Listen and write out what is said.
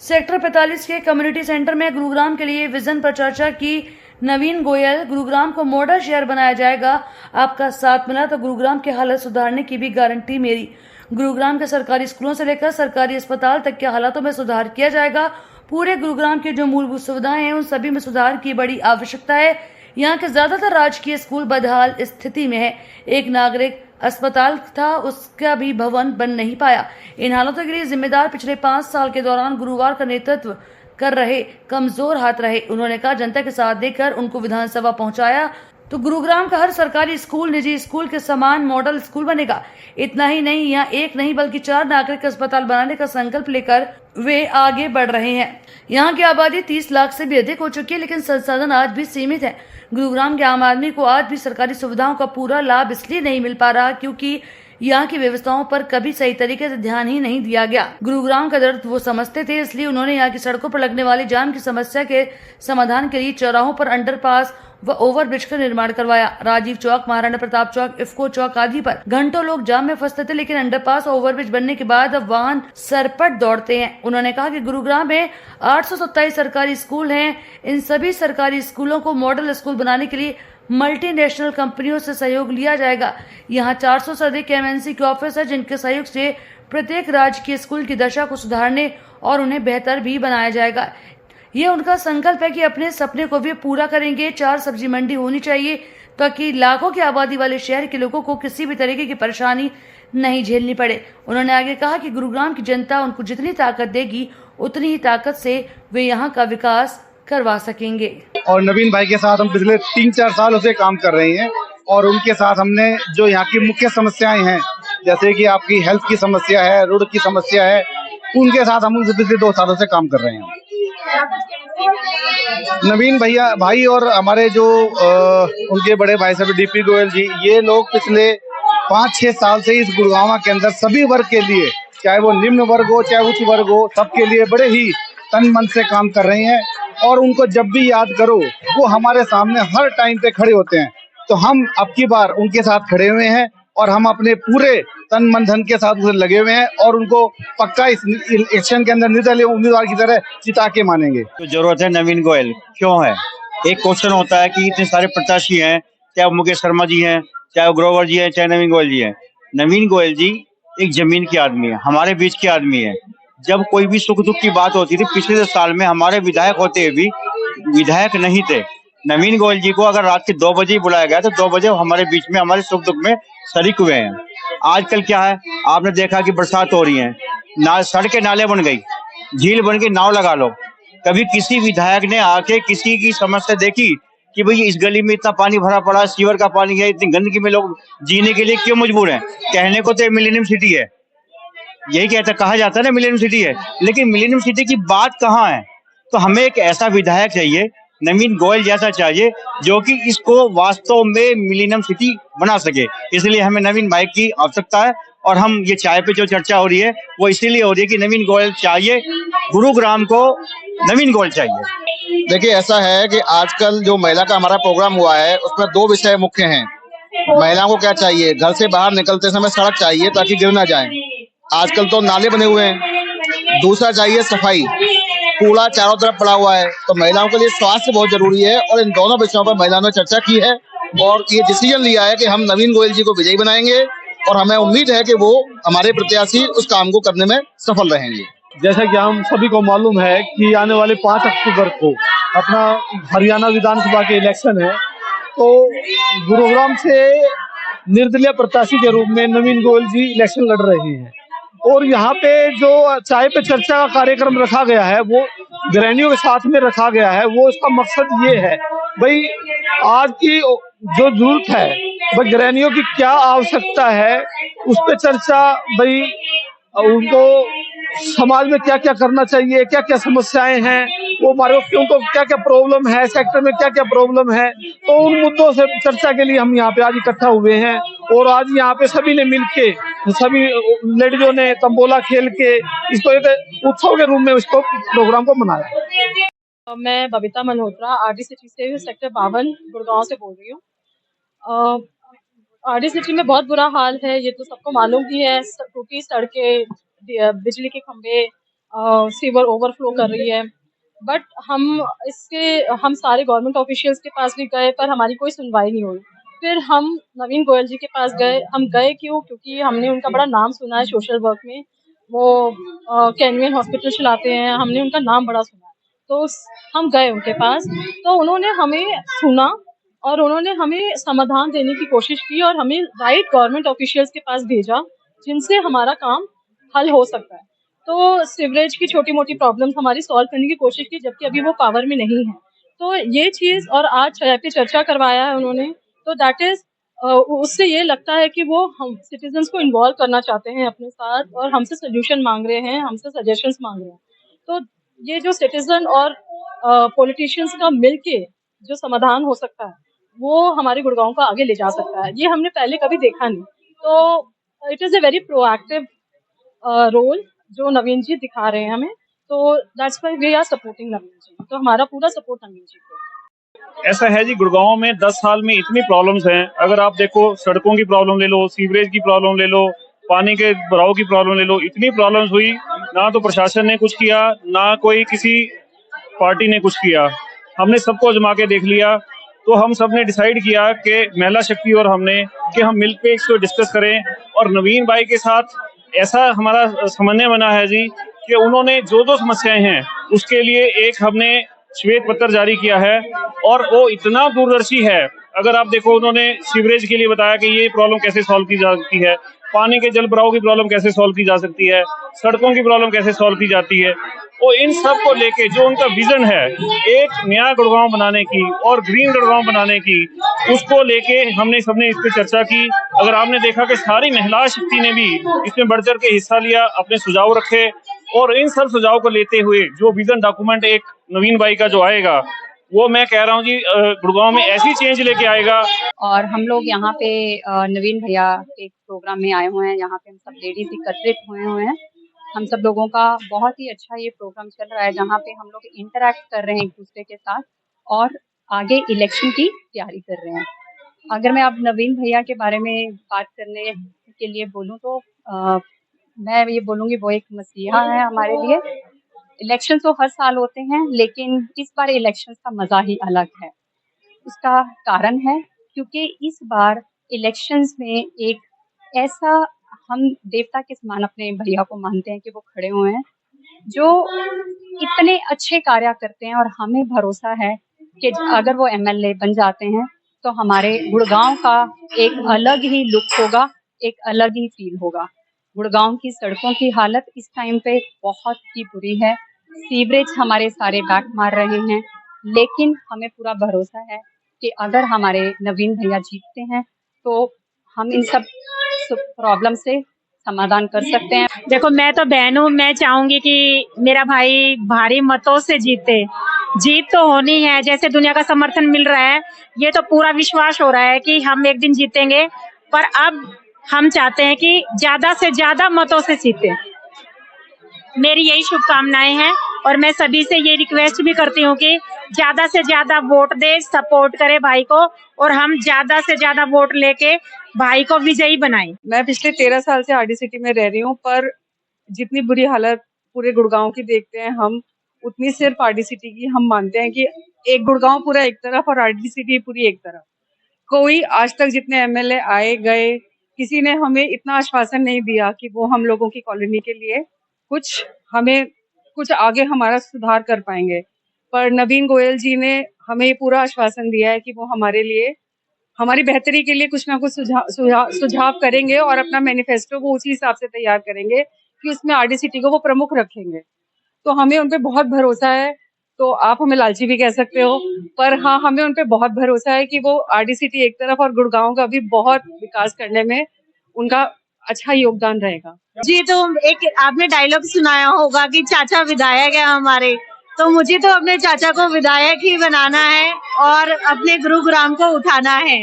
Sector 45 के community centre में गुरुग्राम के लिए विजन पर चर्चा की नवीन गोयल। गुरुग्राम को मॉडल शहर बनाया जाएगा, आपका साथ मिला तो गुरुग्राम की हालत सुधारने की भी गारंटी मेरी। गुरुग्राम के सरकारी स्कूलों से लेकर सरकारी अस्पताल तक के हालातों में सुधार किया जाएगा। पूरे गुरुग्राम की जो मूलभूत सुविधाएं हैं उन सभी में सुधार की बड़ी आवश्यकता है। यहाँ के ज्यादातर राजकीय स्कूल बदहाल स्थिति में है। एक नागरिक अस्पताल था, उसका भी भवन बन नहीं पाया। इन हालातों के लिए जिम्मेदार पिछले 5 साल के दौरान गुरुवार का नेतृत्व कर रहे कमजोर हाथ रहे। उन्होंने कहा, जनता के साथ देकर उनको विधानसभा पहुंचाया तो गुरुग्राम का हर सरकारी स्कूल निजी स्कूल के समान मॉडल स्कूल बनेगा। इतना ही नहीं, यहाँ एक नहीं बल्कि 4 नागरिक अस्पताल बनाने का संकल्प लेकर वे आगे बढ़ रहे हैं। यहाँ की आबादी 30 लाख से भी अधिक हो चुकी है, लेकिन संसाधन आज भी सीमित है। गुरुग्राम के आम आदमी को आज भी सरकारी सुविधाओं का पूरा लाभ इसलिए नहीं मिल पा रहा क्योंकि यहाँ की व्यवस्थाओं पर कभी सही तरीके से ध्यान ही नहीं दिया गया। गुरुग्राम का दर्द वो समझते थे, इसलिए उन्होंने यहाँ की सड़कों पर लगने वाली जाम की समस्या के समाधान के लिए चौराहों पर अंडरपास व ओवरब्रिज का निर्माण करवाया। राजीव चौक, महाराणा प्रताप चौक, इफ्को चौक आदि पर घंटों लोग जाम में फंसते थे, लेकिन अंडरपास और ओवरब्रिज बनने के बाद अब वाहन सरपट दौड़ते हैं। उन्होंने कहा कि गुरुग्राम में 827 सरकारी स्कूल हैं। इन सभी सरकारी स्कूलों को मॉडल स्कूल बनाने के लिए मल्टीनेशनल कंपनियों से सहयोग लिया जाएगा। यहाँ 400 से अधिक MNC के ऑफिस है, जिनके सहयोग से प्रत्येक राजकीय स्कूल की दशा को सुधारने और उन्हें बेहतर भी बनाया जाएगा। ये उनका संकल्प है कि अपने सपने को भी पूरा करेंगे। 4 सब्जी मंडी होनी चाहिए ताकि लाखों की आबादी वाले शहर के लोगों को किसी भी तरीके की परेशानी नहीं झेलनी पड़े। उन्होंने आगे कहा कि गुरुग्राम की जनता उनको जितनी ताकत देगी उतनी ही ताकत से वे यहाँ का विकास करवा सकेंगे। और नवीन भाई के साथ हम पिछले 3-4 सालों से काम कर रहे हैं और उनके साथ हमने जो यहाँ की मुख्य समस्याएं हैं, जैसे कि आपकी हेल्थ की समस्या है, रोड की समस्या है, उनके साथ हम उनसे पिछले 2 सालों से काम कर रहे हैं। नवीन भैया भाई और हमारे जो उनके बड़े भाई साहब DP गोयल जी, ये लोग पिछले 5-6 साल से इस गुरुग्राम के अंदर सभी वर्ग के लिए, चाहे वो निम्न वर्ग हो चाहे उच्च वर्ग हो, सबके लिए बड़े ही तन मन से काम कर रहे हैं। और उनको जब भी याद करो वो हमारे सामने हर टाइम पे खड़े होते हैं। तो हम अब की बार उनके साथ खड़े हुए हैं और हम अपने पूरे तन मन धन के साथ उसे लगे हुए हैं और उनको पक्का इस इलेक्शन के अंदर निर्दलीय उम्मीदवार की तरह जिता के मानेंगे। तो जरूरत है नवीन गोयल क्यों है? एक क्वेश्चन होता है कि इतने सारे प्रत्याशी हैं, चाहे मुकेश शर्मा जी हैं, चाहे ग्रोवर जी हैं, चाहे नवीन गोयल जी हैं। नवीन गोयल जी एक जमीन के आदमी है, हमारे बीच के आदमी है। जब कोई भी सुख दुख की बात होती थी, पिछले 10 साल में हमारे विधायक होते हुए भी विधायक नहीं थे। नवीन गोयल जी को अगर रात के 2 बजे ही बुलाया गया तो 2 बजे हमारे बीच में हमारे सुख दुख में शरीक हुए हैं। आजकल क्या है, आपने देखा कि बरसात हो रही है, सड़कें नाले बन गई, झील बन गई, नाव लगा लो। कभी किसी विधायक ने आके किसी की समस्या देखी कि भाई इस गली में इतना पानी भरा पड़ा, सीवर का पानी है, इतनी गंदगी में लोग जीने के लिए क्यों मजबूर हैं? कहने को तो मिलेनियम सिटी है, यही कहता कहा जाता है ना मिलेनियम सिटी है, लेकिन मिलेनियम सिटी की बात कहाँ है? तो हमें एक ऐसा विधायक चाहिए, नवीन गोयल जैसा चाहिए, जो कि इसको वास्तव में मिलेनियम सिटी बना सके। इसलिए हमें नवीन भाई की आवश्यकता है और हम ये चाय पे जो चर्चा हो रही है वो इसीलिए हो रही है कि नवीन गोयल चाहिए, गुरुग्राम को नवीन गोयल चाहिए। देखिए, ऐसा है कि आजकल जो महिला का हमारा प्रोग्राम हुआ है उसमें 2 विषय मुख्य हैं। महिलाओं को क्या चाहिए? घर से बाहर निकलते समय सड़क चाहिए ताकि गिर ना जाए। आजकल तो नाले बने हुए हैं। दूसरा चाहिए सफाई, कूड़ा चारों तरफ पड़ा हुआ है, तो महिलाओं के लिए स्वास्थ्य बहुत जरूरी है और इन दोनों विषयों पर महिलाओं ने चर्चा की है और ये डिसीजन लिया है कि हम नवीन गोयल जी को विजयी बनाएंगे और हमें उम्मीद है कि वो हमारे प्रत्याशी उस काम को करने में सफल रहेंगे। जैसा कि हम सभी को मालूम है कि आने वाले 5 अक्टूबर को अपना हरियाणा विधानसभा के इलेक्शन है, तो गुरुग्राम से निर्दलीय प्रत्याशी के रूप में नवीन गोयल जी इलेक्शन लड़ रहे हैं और यहाँ पे जो चाय पे चर्चा का कार्यक्रम रखा गया है वो गृहिणियों के साथ में रखा गया है। वो इसका मकसद ये है भाई, आज की जो जरूरत है भाई, गृहिणियों की क्या आवश्यकता है उस पे चर्चा, भाई उनको समाज में क्या क्या करना चाहिए, क्या क्या समस्याएं हैं, वो हमारे उनको क्या क्या प्रॉब्लम है, सेक्टर में क्या क्या प्रॉब्लम है, तो उन मुद्दों से चर्चा के लिए हम यहाँ पे आज इकट्ठा हुए हैं और आज यहाँ पे सभी ने मिलके, सभी लेडीजों ने तंबोला खेल के इसको एक उत्सव के रूप में इसको प्रोग्राम को मनाया। मैं बबीता मल्होत्रा RD सिटी से सेक्टर 52 गुड़गांव से बोल रही हूँ। RD सिटी में बहुत बुरा हाल है, ये तो सबको मालूम ही है। टूटी सड़कें, बिजली के खंभे, सीवर ओवरफ्लो कर रही है। बट हम सारे गवर्नमेंट ऑफिशियल्स के पास भी गए, पर हमारी कोई सुनवाई नहीं हुई। फिर हम नवीन गोयल जी के पास गए। हम गए क्यों? क्योंकि हमने उनका बड़ा नाम सुना है सोशल वर्क में। वो कैनविन हॉस्पिटल चलाते हैं, हमने उनका नाम बड़ा सुना है। तो हम गए उनके पास, तो उन्होंने हमें सुना और उन्होंने हमें समाधान देने की कोशिश की और हमें राइट गवर्नमेंट ऑफिशियल्स के पास भेजा, जिनसे हमारा काम हल हो सकता है। तो सीवरेज की छोटी-मोटी प्रॉब्लम्स हमारी सॉल्व करने की कोशिश की, जबकि अभी वो पावर में नहीं है। तो ये चीज़, और आज चाय पे चर्चा करवाया है उन्होंने, तो दैट इज़ उससे ये लगता है कि वो हम सिटीजन्स को इन्वॉल्व करना चाहते हैं अपने साथ और हमसे सॉल्यूशन माँग रहे हैं, हमसे सजेशंस माँग रहे हैं। तो ये जो सिटीजन और पॉलिटिशियंस का मिलके जो समाधान हो सकता है, वो हमारे गुड़गाँव को आगे ले जा सकता है। ये हमने पहले कभी देखा नहीं। तो it is a very proactive role जो नवीन जी दिखा रहे हैं हमें। तो that's why we are supporting Naveen ji. तो हमारा पूरा सपोर्ट नवीन जी को। ऐसा है जी, गुड़गांव में 10 साल में इतनी प्रॉब्लम्स हैं। अगर आप देखो, सड़कों की प्रॉब्लम ले लो, सीवरेज की प्रॉब्लम ले लो, पानी के भराव की प्रॉब्लम ले लो, इतनी प्रॉब्लम्स हुई, ना तो प्रशासन ने कुछ किया, ना कोई किसी पार्टी ने कुछ किया। हमने सबको आजमा के देख लिया। तो हम सब ने डिसाइड किया कि महिला शक्ति और हमने कि हम मिलकर इसको डिस्कस करें। और नवीन भाई के साथ ऐसा हमारा समन्वय बना है जी कि उन्होंने जो समस्याएं हैं उसके लिए एक हमने श्वेत पत्र जारी किया है। और वो इतना दूरदर्शी है। अगर आप देखो, उन्होंने सीवरेज के लिए बताया कि ये प्रॉब्लम कैसे सॉल्व की जा सकती है, पानी के जल भराव की प्रॉब्लम कैसे सॉल्व की जा सकती है, सड़कों की प्रॉब्लम कैसे सॉल्व की जाती है। और इन सब को लेके जो उनका विजन है एक नया गुड़गांव बनाने की और ग्रीन गुड़गांव बनाने की, उसको लेके हमने सबने इस पे चर्चा की। अगर आपने देखा कि सारी महिला शक्ति ने भी इसमें बढ़ चढ़ के हिस्सा लिया, अपने सुझाव रखे। और इन सब सुझाव को लेते हुए जो विजन डॉक्यूमेंट एक नवीन भाई का जो आएगा, वो मैं कह रहा हूँ जी, गुड़गांव में ऐसी चेंज लेके आएगा। और हम लोग यहाँ पे नवीन भैया एक प्रोग्राम में आए हुए हैं। यहाँ पे हम सब लेडीज एकत्रित हुए हैं। हम सब लोगों का बहुत ही अच्छा ये प्रोग्राम चल रहा है, जहाँ पे हम लोग इंटरैक्ट कर रहे हैं एक दूसरे के साथ और आगे इलेक्शन की तैयारी कर रहे हैं। अगर मैं अब नवीन भैया के बारे में बात करने के लिए बोलूँ तो मैं ये बोलूँगी वो एक मसीहा है हमारे लिए। इलेक्शन तो हर साल होते हैं, लेकिन इस बार इलेक्शन का मज़ा ही अलग है। उसका कारण है क्योंकि इस बार इलेक्शंस में एक ऐसा, हम देवता के समान अपने भैया को मानते हैं कि वो खड़े हुए हैं जो इतने अच्छे कार्य करते हैं। और हमें भरोसा है कि अगर वो एमएलए बन जाते हैं तो हमारे गुड़गांव का एक अलग ही लुक होगा, एक अलग ही फील होगा। गुड़गांव की सड़कों की हालत इस टाइम पे बहुत ही बुरी है। सीवरेज हमारे सारे बैक मार रहे हैं, लेकिन हमें पूरा भरोसा है कि अगर हमारे नवीन भैया जीतते हैं तो हम इन सब प्रॉब्लम से समाधान कर सकते हैं। देखो, मैं तो बहन हूँ, मैं चाहूंगी कि मेरा भाई भारी मतों से जीते। जीत तो होनी है, जैसे दुनिया का समर्थन मिल रहा है, ये तो पूरा विश्वास हो रहा है कि हम एक दिन जीतेंगे। पर अब हम चाहते हैं कि ज्यादा से ज्यादा मतों से जीते। मेरी यही शुभकामनाएं हैं और मैं सभी से ये रिक्वेस्ट भी करती हूँ कि ज्यादा से ज्यादा वोट दे, सपोर्ट करे भाई को और हम ज्यादा से ज्यादा वोट लेके भाई को विजयी बनाएं। मैं पिछले 13 साल से आरडी सिटी में रह रही हूँ, पर जितनी बुरी हालत पूरे गुड़गांव की देखते हैं हम, उतनी सिर्फ आरडी सिटी की हम मानते हैं कि एक गुड़गांव पूरा एक तरफ और आरडी सिटी पूरी एक तरफ। कोई आज तक जितने एमएलए आए गए, किसी ने हमें इतना आश्वासन नहीं दिया कि वो हम लोगों की कॉलोनी के लिए कुछ आगे हमारा सुधार कर पाएंगे। पर नवीन गोयल जी ने हमें पूरा आश्वासन दिया है कि वो हमारे लिए, हमारी बेहतरी के लिए कुछ ना कुछ सुझाव करेंगे और अपना मैनिफेस्टो को उसी हिसाब से तैयार करेंगे कि उसमें आरडी सिटी को वो प्रमुख रखेंगे। तो हमें उन पे बहुत भरोसा है। तो आप हमें लालची भी कह सकते हो, पर हाँ, हमें उन पे बहुत भरोसा है कि वो आरडी सिटी एक तरफ और गुड़गांव का भी बहुत विकास करने में उनका अच्छा योगदान रहेगा। जी, तो एक आपने डायलॉग सुनाया होगा कि चाचा विधायक है हमारे, तो मुझे तो अपने चाचा को विधायक ही बनाना है और अपने गुरुग्राम को उठाना है।